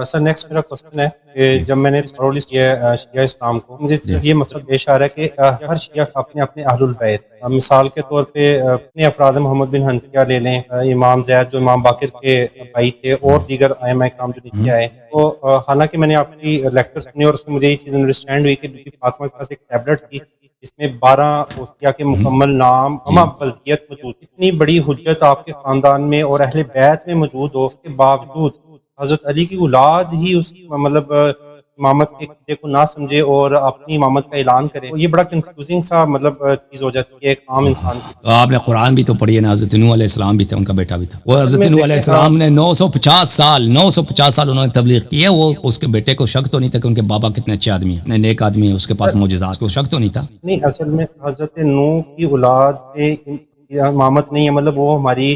Sir next میرا question ہے کہ جب میں نے تھورلی کیا شیعہ اسلام کو، مجھے یہ مسئلہ پیش آ رہا ہے کہ ہر شیعہ اپنے اپنے اہل البیت، مثال کے طور پہ اپنے افراد محمد بن حنفیہ لے لیں، امام زید جو امام باقر کے بھائی تھے، اور دیگر ائمہ کرام جو نیچے آئے، تو حالانکہ میں نے آپ کی لیکچر سنی اور اس میں مجھے یہ چیز انڈرسٹینڈ ہوئی کہ بی بی فاطمہ کے پاس ایک ٹیبلٹ تھی جس میں 12 اوصیہ کے مکمل نام ہمہ بلدیت موجود، اتنی بڑی حجت آپ کے خاندان میں اور اہل بیت میں موجود ہو، اس کے باوجود حضرت علی کی اولاد ہی اس مطلب امامت کے عقیدے کو نہ سمجھے اور اپنی امامت کا اعلان کرے، تو یہ بڑا کنفیوزنگ سا مطلب چیز ہو جاتی ہے ایک عام انسان کی۔ تو آپ نے قرآن بھی تو پڑھی ہے نا، حضرت نوح علیہ السلام بھی تھے، ان کا بیٹا بھی تھا، وہ حضرت نوح علیہ السلام نے 950 سال انہوں نے تبلیغ کی ہے، وہ اس کے بیٹے کو شک تو نہیں تھا کہ ان کے بابا کتنے اچھے آدمی ہیں، اتنے نیک آدمی ہیں، اس کے پاس معجزات، کو شک تو نہیں تھا؟ نہیں، اصل میں حضرت نوح کی اولاد پہ امامت نہیں ہے، مطلب وہ ہماری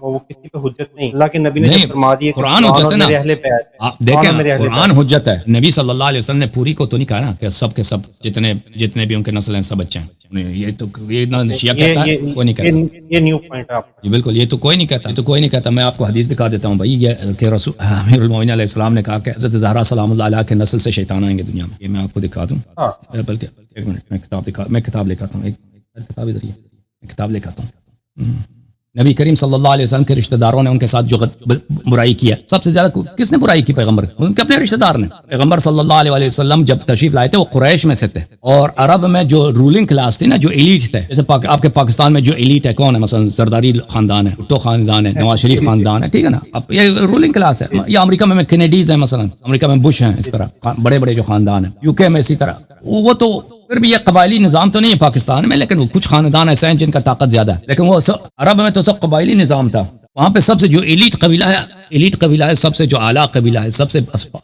وہ کسی پہ حجت نہیں، اللہ کے نبی نے جب فرما دی قرآن حجت ہے نا، میرے اہل بیت، آپ دیکھیں قرآن حجت ہے، نبی صلی اللہ علیہ وسلم نے پوری کو تو نہیں کہا نا کہ سب کے سب جتنے بھی ان کے نسل ہیں سب اچھے ہیں، یہ تو یہ نہ شیعہ کہتا ہے، کوئی نہیں کہتا، یہ نیو پوائنٹ ہے آپ جی بالکل، یہ تو کوئی نہیں کہتا، یہ تو کوئی نہیں کہتا۔ میں آپ کو حدیث دکھا دیتا ہوں بھائی، یہ کہ رسول امیر المومنین علیہ السلام نے کہا کہ حضرت زہرا سلام اللہ علیہ کے نسل سے شیطان آئیں گے دنیا میں، یہ میں آپ کو دکھا دوں، بلکہ ایک منٹ میں کتاب لے کے آتا ہوں، ایک کتاب ادھر ہی ہے، میں کتاب لے کے آتا ہوں۔ نبی کریم صلی اللہ علیہ وسلم کے رشتہ داروں نے ان کے ساتھ جو برائی کیا، سب سے زیادہ کس نے برائی کی؟ پیغمبر، ان کے اپنے رشتہ دار نے۔ پیغمبر صلی اللہ علیہ وسلم جب تشریف لائے تھے وہ قریش میں سے تھے، اور عرب میں جو رولنگ کلاس تھی نا، جو ایلیٹ تھے، جیسے آپ کے پاکستان میں جو ایلیٹ ہے کون ہے؟ مثلا زرداری خاندان ہے، بھٹو خاندان ہے، نواز شریف خاندان ہے، ٹھیک ہے نا، اب یہ رولنگ کلاس ہے۔ یا امریکہ میں کینیڈیز ہیں، مثلا امریکہ میں بش ہیں، اس طرح بڑے بڑے جو خاندان ہیں، یو کے میں اسی طرح، وہ تو پھر بھی یہ قبائلی نظام تو نہیں ہے پاکستان میں، لیکن وہ کچھ خاندان ایسے ہیں جن کا طاقت زیادہ ہے، لیکن وہ عرب میں تو سب قبائلی نظام تھا۔ وہاں پہ سب سے جو ایلیٹ قبیلہ ہے، سب سے جو اعلیٰ قبیلہ ہے، سب سے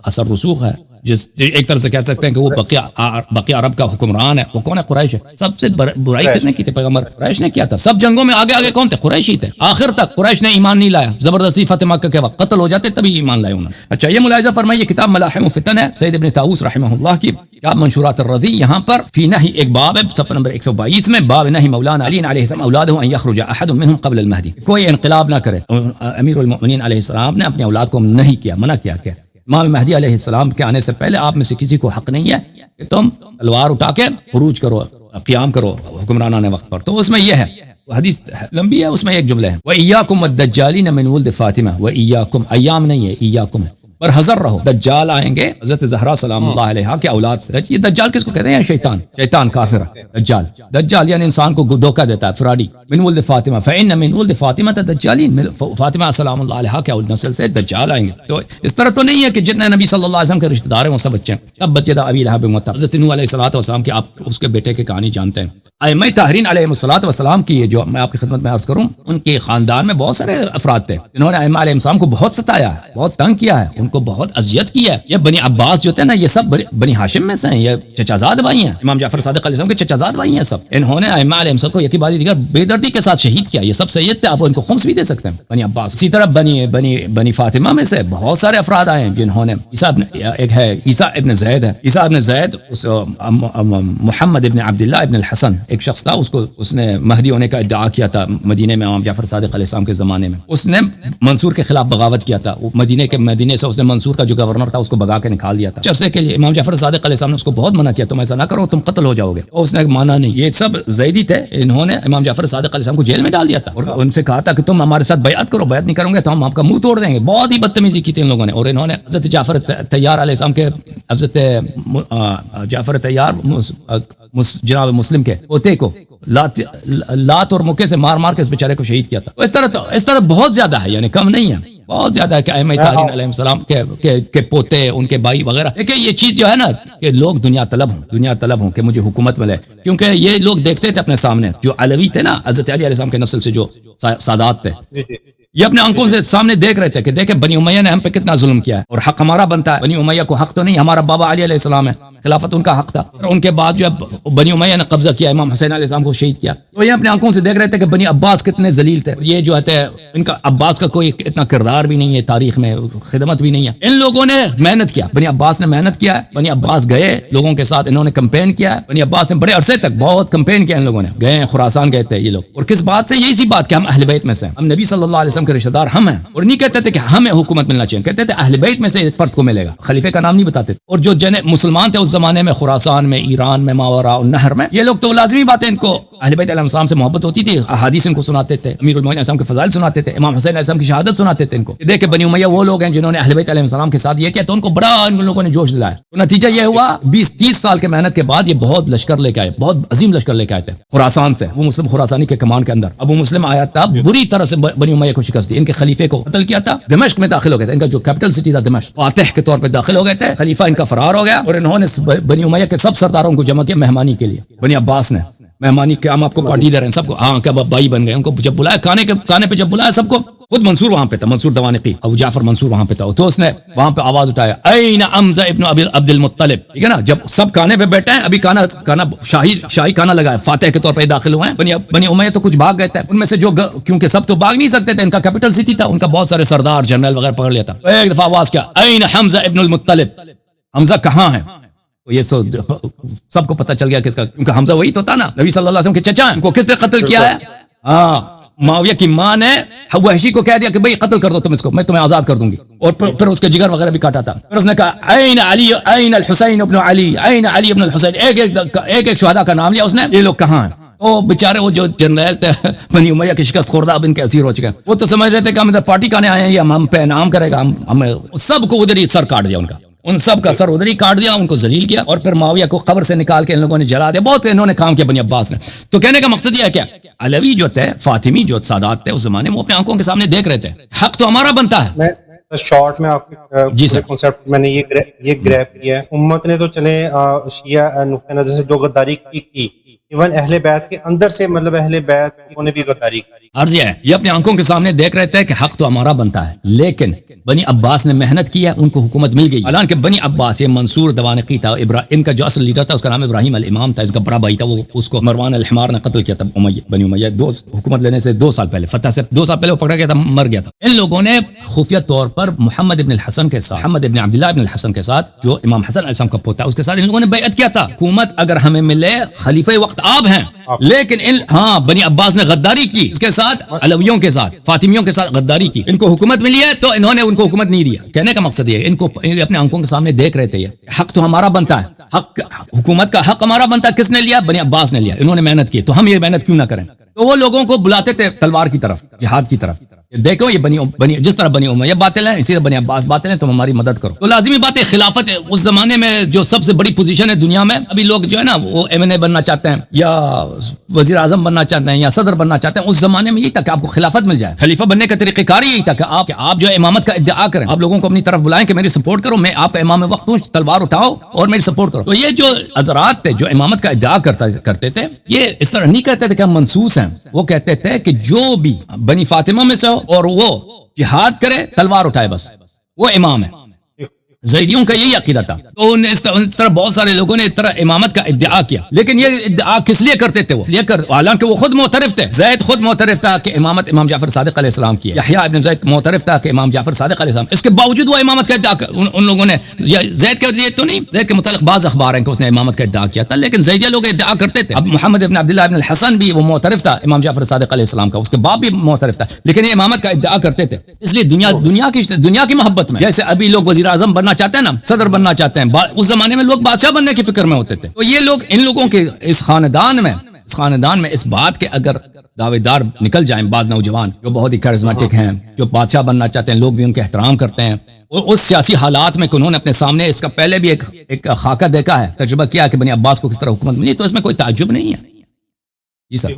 اثر رسوخ ہے، جس ایک طرح سے کہہ سکتے ہیں کہ وہ بقیہ عرب کا حکمران ہے، وہ کون ہے؟ قریش ہے۔ سب سے برائی کس نے کی تھی؟ پیغمبر قریش نے کیا تھا۔ سب جنگوں میں آگے کون تھے؟ قریش ہی تھے، آخر تک قریش نے ایمان نہیں لایا، زبردستی فتح مکہ کے وقت قتل ہو جاتے تبھی ایمان لائے انہوں نے۔ اچھا، یہ ملاحظہ فرمائیے، کتاب ملاحم الفتن ہے، سید ابن طاووس رحمہ اللہ کی کتاب منشورات الرضی، یہاں پر فی نہی ایک باب ہے، صفحہ نمبر 122 میں، باب نہی مولانا علی علیہ السلام اولادہ ان یخرج احد منهم قبل المہدی، کوئی انقلاب نہ کرے۔ امیر المؤمنین علیہ السلام نے اپنے اولاد کو نہیں کیا، منع کیا کہ امام مہدی علیہ السلام کے آنے سے پہلے آپ میں سے کسی کو حق نہیں ہے کہ تم تلوار اٹھا کے خروج کرو، قیام کرو حکمرانان وقت پر۔ تو اس میں یہ ہے، وہ حدیث لمبی ہے، اس میں ایک جملہ ہے، وَإِيَّاكُمْ وَالدَّجَّالِينَ مِنْ وُلْدِ فاطمہ، وَإِيَّاكُمْ، ایام نہیں ہے، ایاکم ہے، پر حذر رہو، دجال آئیں گے حضرت زہرا سلام اللہ علیہ کے اولاد سے۔ یہ دجال کس کو کہتے ہیں؟ شیطان کافر ہے، دجال یعنی انسان کو دھوکہ دیتا ہے، فراڈی۔ من ولد فاطمہ، فإن من ولد فاطمہ دجالین، فاطمہ سلام اللہ علیہ کے نسل سے دجال آئیں گے۔ تو اس طرح تو نہیں ہے کہ جتنے نبی صلی اللہ علیہ وسلم کے رشتہ دار ہیں وہ سب بچے ہیں۔ تب بچے دا ابی لہب وتب، حضرت نوح علیہ السلام کی آپ اس کے بیٹے کی کہانی جانتے ہیں۔ ائمہ طاہرین علیہ السلام کی یہ جو میں آپ کی خدمت میں عرض کروں، ان کے خاندان میں بہت سارے افراد تھے جنہوں نے ائمہ علیہ السلام کو بہت ستایا ہے، بہت تنگ کیا ہے، ان کو بہت اذیت کی ہے۔ یہ بنی عباس جو تھے نا، یہ سب بنی ہاشم میں سے ہیں، یہ چچا زاد بھائی ہیں، امام جعفر صادق علیہ السلام کے چچا زاد بھائی ہیں سب۔ انہوں نے ائمہ علیہ السلام کو یکی بعد دیگر بے دردی کے ساتھ شہید کیا، یہ سب سید تھے، آپ ان کو خمس بھی دے سکتے ہیں، بنی عباس۔ اسی طرح بنی فاطمہ میں سے بہت سارے افراد آئے ہیں جنہوں نے عیسیٰ ابن زید ہے، عیسیٰ ابن زید، محمد ابن عبداللہ ابن الحسن ایک شخص تھا، اس نے مہدی ہونے کا ادعا کیا تھا مدینے میں، امام جعفر صادق علیہ السلام کے زمانے میں۔ اس نے منصور کے خلاف بغاوت کیا تھا، مدینے سے اس نے منصور کا جو گورنر تھا اس کو بگا کے نکال دیا تھا۔ چرسے کے لیے امام جعفر صادق علیہ السلام نے اس کو بہت منع کیا، تم ایسا نہ کرو، تم قتل ہو جاؤ گے، اور اس نے مانا نہیں۔ یہ سب زیدی تھے، انہوں نے امام جعفر صادق علیہ السلام کو جیل میں ڈال دیا تھا اور ان سے کہا تھا کہ تم ہمارے ساتھ بیعت کرو، بیعت نہیں کرو گے تو ہم آپ کا منہ توڑ دیں گے۔ بہت ہی بدتمیزی کی تھی ان لوگوں نے، اور انہوں نے حضرت جعفر طیار علیہ السلام کے، حضرت جعفر طیار جناب مسلم کے پوتے کو لات اور مکے سے مار کے اس بیچارے کو شہید کیا تھا۔ اس طرح بہت زیادہ ہے، یعنی کم نہیں ہے، بہت زیادہ ہے کہ ائمہ طاہرین علیہ السلام کے پوتے، ان کے بھائی وغیرہ۔ دیکھیں یہ چیز جو ہے نا کہ لوگ دنیا طلب ہوں کہ مجھے حکومت ملے، کیونکہ یہ لوگ دیکھتے تھے اپنے سامنے جو علوی تھے نا، حضرت علی علیہ السلام کے نسل سے جو سادات تھے، یہ اپنے آنکھوں سے سامنے دیکھ رہے تھے کہ دیکھیں بنی امیہ نے ہم پہ کتنا ظلم کیا ہے، اور حق ہمارا بنتا ہے، بنی امیہ کو حق تو نہیں، ہمارا بابا علی علیہ السلام ہے، خلافت ان کا حق تھا. اور ان کے بعد جو بنی امیہ نے قبضہ کیا, امام حسین علیہ السلام کو شہید کیا, تو یہ اپنے آنکھوں سے دیکھ رہے تھے کہ بنی عباس کتنے ذلیل تھے. یہ جو ہے ان کا عباس کا کوئی اتنا کردار بھی نہیں ہے تاریخ میں, خدمت بھی نہیں ہے. ان لوگوں نے محنت کیا, بنی عباس نے محنت کیا ہے, بنی عباس گئے لوگوں کے ساتھ, انہوں نے کمپین کیا ہے. بنی عباس نے بڑے عرصے تک بہت کمپین کیا ان لوگوں نے, گئے خراسان گئے تھے یہ لوگ. اور کس بات سے؟ یہی سی بات کہ ہم اہل بیت میں سے ہیں, ہم نبی صلی اللہ علیہ وسلم کے رشتہ دار ہم ہیں. اور نہیں کہتے تھے کہ ہمیں حکومت ملنا چاہیے, کہتے تھے اہل بیت میں سے ایک فرد کو ملے گا, خلیفے کا نام نہیں بتاتے. اور جو مسلمان تھے اس زمانے میں خراسان میں, ایران میں, ماوراء النہر میں, یہ لوگ تو لازمی بات ہے ان کو اہل بیت علیہ السلام سے محبت ہوتی تھی, احادیث ان کو سناتے تھے, امیر المومنین علیہ السلام کے فضائل سناتے تھے, امام حسین علیہ السلام کی شہادت سناتے تھے ان کو. دیکھ بنی امیہ وہ لوگ ہیں جنہوں نے اہل بیت علیہ السلام کے ساتھ یہ کیا, تو ان کو بڑا ان لوگوں نے جوش دلایا. تو نتیجہ یہ ہوا 20-30 سال کے محنت کے بعد یہ بہت لشکر لے کے آئے, بہت عظیم لشکر لے کے آئے تھے خراسان سے. وہ مسلم خراسانی کے کمان کے اندر ابو مسلم آیا تھا, بری طرح سے بنی امیہ کو شکست دی, ان کے خلیفے کو قتل کیا تھا, دمشق میں داخل ہو گئے تھے, ان کا جو کیپٹل سٹی تھا دمشق, فاتح کے طور پہ داخل ہو گئے تھے. خلیفہ ان کا فرار ہو گیا اور انہوں نے بنی امیہ کے سب سرداروں کو جمع کیا مہمانی کے لیے. بنی عباس نے مہمانی کے, ہم آپ کو پارٹی دے رہے ہیں سب کو, ہاں کیا بھائی بن گئے. ان کو جب بلایا کھانے پہ, جب بلایا سب کو, خود منصور وہاں پہ تھا, منصور دوانقی, ابو جعفر منصور وہاں پہ تھا, تو اس نے وہاں پہ آواز اٹھایا, این حمزہ ابن عبد المطلب, ٹھیک ہے نا. جب سب کھانے پہ بیٹھے ہیں, ابھی کھانا شاہی کھانا لگا ہے, فاتح کے طور پہ داخل ہوئے ہیں. بنی امیہ تو کچھ بھاگ گئے تھے, ان میں سے جو, کیونکہ سب تو بھاگ نہیں سکتے تھے, ان کا کیپٹل سٹی تھا, ان کا بہت سارے سردار جنرل وغیرہ پکڑ لیا تھا. ایک دفعہ آواز کیا, این حمزہ ابن المطلب, حمزہ کہاں ہے. تو یہ سب کو پتہ چل گیا کس کا, کیونکہ حمزہ وہی تو تھا نا, نبی صلی اللہ علیہ وسلم کے چچا ہیں. ان کو کس نے قتل کیا ہے؟ ہاں, معاویہ کی ماں نے وحشی کو کہہ دیا کہ بھئی قتل کر دو تم اس کو, میں تمہیں آزاد کر دوں گی. اور پھر اس کے جگر وغیرہ بھی کاٹا تھا. پھر اس نے کہا این علی, این الحسین ابن علی, این علی ابن الحسین, ایک شہداء کا نام لیا اس نے. یہ لوگ کہاں ہیں؟ وہ بیچارے وہ جو جنرل تھے بنی امیہ کی شکست خوردہ, اب ان کے اسیر ہو چکے ہیں. وہ تو سمجھ رہے تھے کہ ہم ادھر پارٹی کھانے آئے ہیں, یا ہم پہ انعام کرے گا, ہم سب کو ادھر ہی سر کاٹ دیا, ان سب کا سر ادھر ہی کاٹ دیا, ان کو ذلیل کیا. اور پھر معاویہ کو قبر سے نکال کے ان لوگوں نے جلا دیا. بہت انہوں نے کام کیا بنی عباس نے. تو کہنے کا مقصد یہ ہے کیا, علوی جو تھے, فاطمی جو سادات تھے اس زمانے میں, وہ اپنے آنکھوں کے سامنے دیکھ رہے تھے حق تو ہمارا بنتا ہے. شارٹ میں آپ جی سر, کنسپٹ میں نے یہ گریپ کیا ہے. امت نے تو چلے شیعہ نقطہ نظر سے جو غداری کی, ایون اہل بیت کے اندر سے, مطلب اہل بیت نے بھی غداری کی. عرض یہ ہے, یہ اپنے آنکھوں کے سامنے دیکھ رہے تھے کہ حق تو ہمارا بنتا ہے, لیکن بنی عباس نے محنت کی ہے, ان کو حکومت مل گئی. حالانکہ بنی عباس, یہ منصور دوانقی تھا, ان کا جو اصل لیڈر تھا اس کا نام ابراہیم الامام تھا, اس کا بڑا بھائی تھا, وہ اس کو مروان الحمار نے قتل کیا تھا. بنی امیہ حکومت لینے سے 2 سال پہلے, فتح سے 2 سال پہلے وہ پکڑا گیا تھا, مر گیا تھا. ان لوگوں نے خفیہ طور پر محمد ابن الحسن کے ساتھ, محمد ابن عبداللہ ابن الحسن کے ساتھ, جو امام حسن علیہ السلام کا پوتا ہے, اس کے ساتھ ان لوگوں نے بیعت کیا تھا, حکومت اگر ہمیں ملے, خلیفہ وقت آپ ہیں. لیکن بنی عباس نے غداری کی اس کے ساتھ, علویوں کے ساتھ, فاطمیوں کے ساتھ غداری کی. ان کو حکومت ملی ہے تو انہوں نے ان کو حکومت نہیں دیا. کہنے کا مقصد یہ ہے, ان کو اپنے آنکھوں کے سامنے دیکھ رہے تھے, حق تو ہمارا بنتا ہے, حکومت کا حق ہمارا بنتا ہے. کس نے لیا؟ بنی عباس نے لیا. انہوں نے محنت کی, تو ہم یہ محنت کیوں نہ کریں. تو وہ لوگوں کو بلاتے تھے تلوار کی طرف, جہاد کی طرف. دیکھو یہ بنی جس طرح بنی امیہ باطل ہیں, اسی طرح بنی عباس باطل ہیں, تم ہماری مدد کرو. تو لازمی بات ہے, خلافت ہے اس زمانے میں جو سب سے بڑی پوزیشن ہے دنیا میں. ابھی لوگ جو ہے نا وہ MNA بننا چاہتے ہیں, یا وزیر اعظم بننا چاہتے ہیں, یا صدر بننا چاہتے ہیں. اس زمانے میں یہی تھا کہ آپ کو خلافت مل جائے. خلیفہ بننے کا طریقہ کار یہی تھا کہ آپ جو ہے امامت کا ادعا کریں, آپ لوگوں کو اپنی طرف بلائیں کہ میری سپورٹ کرو, میں آپ کا امام وقت ہوں, تلوار اٹھاؤ اور میری سپورٹ کرو. تو یہ جو حضرات تھے جو امامت کا ادعا کرتے تھے, یہ اس طرح نہیں کہتے تھے کہ ہم منسوس ہیں. وہ کہتے تھے کہ جو بھی بنی فاطمہ میں سے ہو اور وہ جہاد کرے, تلوار اٹھائے, بس وہ امام ہے. زیدیوں کا یہی عقیدہ تھا. تو اس طرح بہت سارے لوگوں نے اس طرح امامت کا ادعا کیا. لیکن یہ ادعا کس لیے کرتے تھے؟ حالانکہ وہ خود معترف تھے. زید خود معترف تھا کہ امامت امام جعفر صادق علیہ السلام کی ہے. یحییٰ ابن زید معترف تھا کہ امام جعفر صادق علیہ السلام. اس کے باوجود وہ امامت کا ادعا ان لوگوں نے, زید کے لیے تو نہیں, زید کے متعلق بعض اخبار ہیں کہ اس نے امامت کا ادعا کیا تھا, لیکن زیدیہ لوگ ادعا کرتے تھے. اب محمد ابن عبداللہ ابن الحسن بھی وہ معترف تھا امام جعفر صادق علیہ السلام کا, اس کے باپ بھی معترف تھا, لیکن یہ امامت کا ادعا کرتے تھے. اس لیے دنیا کی محبت میں, جیسے ابھی لوگ وزیر اعظم بننا چاہتے ہیں نا, صدر بننا چاہتے ہیں, اس زمانے میں لوگ بادشاہ بننے کی فکر میں ہوتے تھے. تو یہ لوگ, ان لوگوں کے اس خاندان میں اس بات کے اگر دعوے دار نکل جائیں, بعض نوجوان جو بہت ہی کیرزمیٹک ہیں, جو بادشاہ بننا چاہتے ہیں, لوگ بھی ان کے احترام کرتے ہیں, اور اس سیاسی حالات میں کہ انہوں نے اپنے سامنے اس کا پہلے بھی ایک خاکہ دیکھا ہے, تجربہ کیا کہ بنی عباس کو کس طرح حکومت ملی, تو اس میں کوئی تعجب نہیں ہے. جی سر.